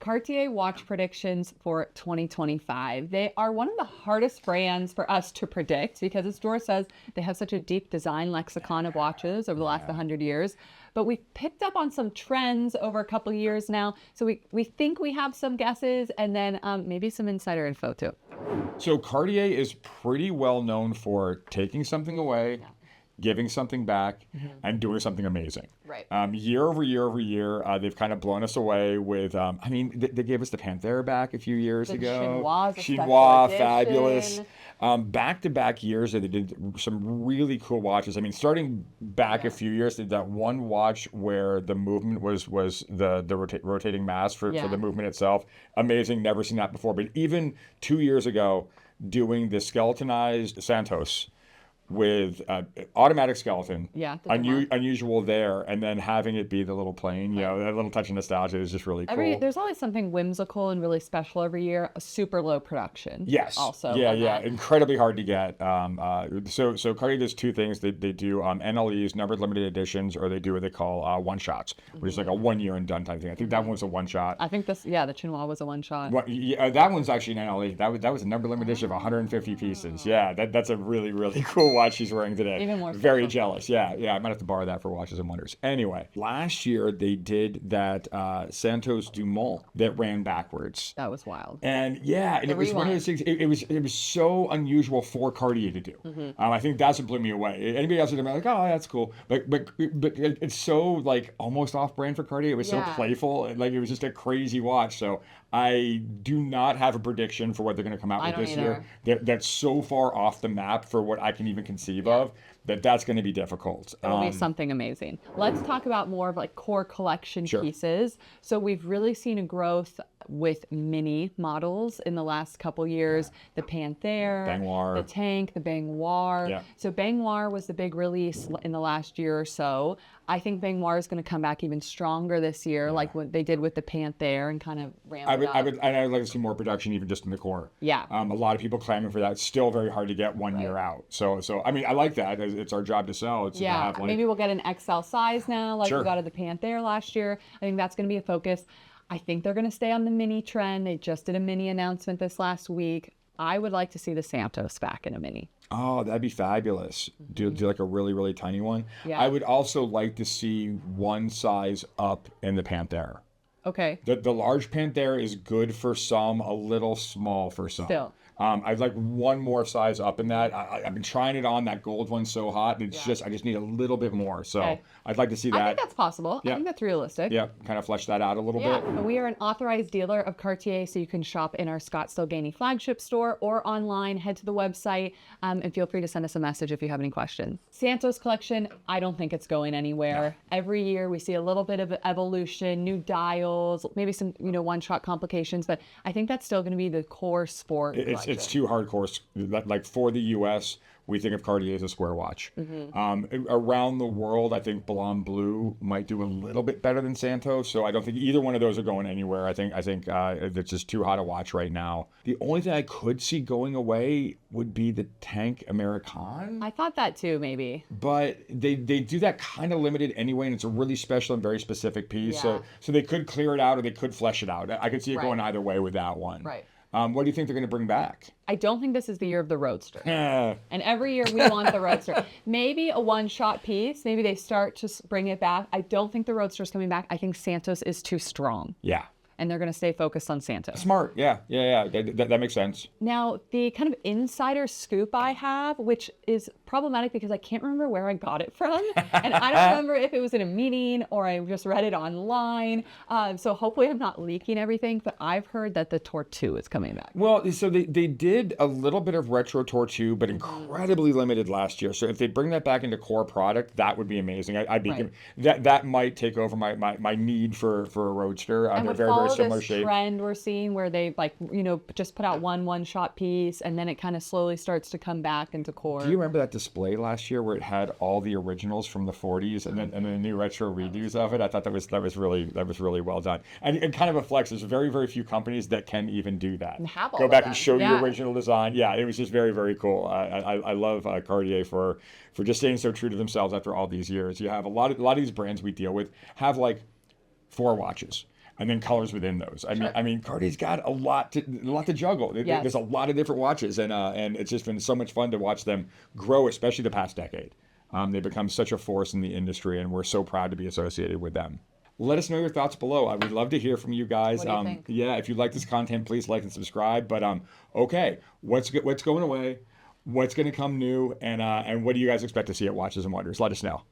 Cartier watch predictions for 2025. They are one of the hardest brands for us to predict because, as Dora says, they have such a deep design lexicon of watches over the last 100 years. But we've picked up on some trends over a couple of years now. So we think we have some guesses and then maybe some insider info too. So Cartier is pretty well known for taking something away, giving something back, and doing something amazing. Right. Year over year over year, they've kind of blown us away with, they gave us the Panthère back a few years ago. Chinois, fabulous. Back-to-back years, they did some really cool watches. I mean, starting back a few years, they did that one watch where the movement was the rotating mass for the movement itself. Amazing, never seen that before. But even 2 years ago, doing the skeletonized Santos with automatic skeleton, unusual there, and then having it be the little plane, that little touch of nostalgia is just really cool. There's always something whimsical and really special every year. A super low production. Yes. Also. Yeah. Incredibly hard to get. So Cartier does two things. They do NLEs, numbered limited editions, or they do what they call one shots, which is like a 1 year and done type thing. I think that one's a one shot. I think the Chinois was a one shot. That one's actually an NLE. That was a numbered limited edition of 150 pieces. Yeah, that's a really, really cool watch she's wearing today. Even more very special. jealous. Yeah. I might have to borrow that for Watches and Wonders. Anyway, last year they did that Santos Dumont that ran backwards. That was wild. And it was one of those things. It was so unusual for Cartier to do. I think that's what blew me away. Anybody else would have been like, oh, that's cool, but it's so like almost off-brand for Cartier. It was so playful. Like it was just a crazy watch. So I do not have a prediction for what they're going to come out with this year. That's so far off the map for what I can even conceive of that's going to be difficult. It'll be something amazing. Let's talk about more of like core collection pieces. So we've really seen a growth with mini models in the last couple years. The Panthère, Baignoire, the Tank, the Baignoire. Yeah. So Baignoire was the big release in the last year or so. I think Baignoire is going to come back even stronger this year, like what they did with the Panthère and kind of ramp it up. I would like to see more production even just in the core. Yeah. A lot of people clamoring for that. It's still very hard to get 1 year out. So I mean, I like that. It's our job to sell. It's to have, maybe we'll get an XL size now, like we got at the Panthère last year. I think that's going to be a focus. I think they're going to stay on the mini trend. They just did a mini announcement this last week. I would like to see the Santos back in a mini. Oh, that'd be fabulous. Do like a really, really tiny one. Yeah. I would also like to see one size up in the Panthère. Okay. The large Panthère is good for some, a little small for some. Still. I'd like one more size up in that. I've been trying it on. That gold one's so hot. I just need a little bit more. So I'd like to see that. I think that's possible. I think that's realistic. Yeah, kind of flesh that out a little bit. We are an authorized dealer of Cartier, so you can shop in our Scottsdale Gainey flagship store or online. Head to the website and feel free to send us a message if you have any questions. Santos collection, I don't think it's going anywhere. No. Every year we see a little bit of evolution, new dials, maybe some one-shot complications, but I think that's still going to be the core sport. It's too hardcore. Like for the U.S., we think of Cartier as a square watch. Around the world, I think Blanc Bleu might do a little bit better than Santos. So I don't think either one of those are going anywhere. I think it's just too hot a watch right now. The only thing I could see going away would be the Tank American. I thought that too, maybe. But they do that kind of limited anyway, and it's a really special and very specific piece. So they could clear it out or they could flesh it out. I could see it going either way with that one. Right. What do you think they're going to bring back? I don't think this is the year of the Roadster. And every year we want the Roadster. Maybe a one-shot piece. Maybe they start to bring it back. I don't think the Roadster's coming back. I think Santos is too strong. Yeah. And they're going to stay focused on Santos. Smart. Yeah. That makes sense. Now, the kind of insider scoop I have, which is problematic because I can't remember where I got it from. And I don't remember if it was in a meeting or I just read it online. So hopefully I'm not leaking everything. But I've heard that the Tortue is coming back. Well, so they did a little bit of retro Tortue, but incredibly limited last year. So if they bring that back into core product, that would be amazing. I'd be that might take over my need for a Roadster. And they're very similar this shape. Trend we're seeing where they just put out one shot piece and then it kind of slowly starts to come back into core. Do you remember that display last year where it had all the originals from the 40s and then the new retro redos of it? I thought that was really well done. And kind of a flex. There's very, very few companies that can even do that. And have all Go back them. And show the original design. Yeah, it was just very, very cool. I love Cartier for just staying so true to themselves after all these years. You have a lot of these brands we deal with have like 4 watches. and then colors within those. I mean, Cartier's got a lot to juggle. Yes. There's a lot of different watches, and it's just been so much fun to watch them grow, especially the past decade. They've become such a force in the industry, and we're so proud to be associated with them. Let us know your thoughts below. I would love to hear from you guys. What do you think? Yeah, if you like this content, please like and subscribe. But okay, what's going away? What's going to come new? And what do you guys expect to see at Watches and Wonders? Let us know.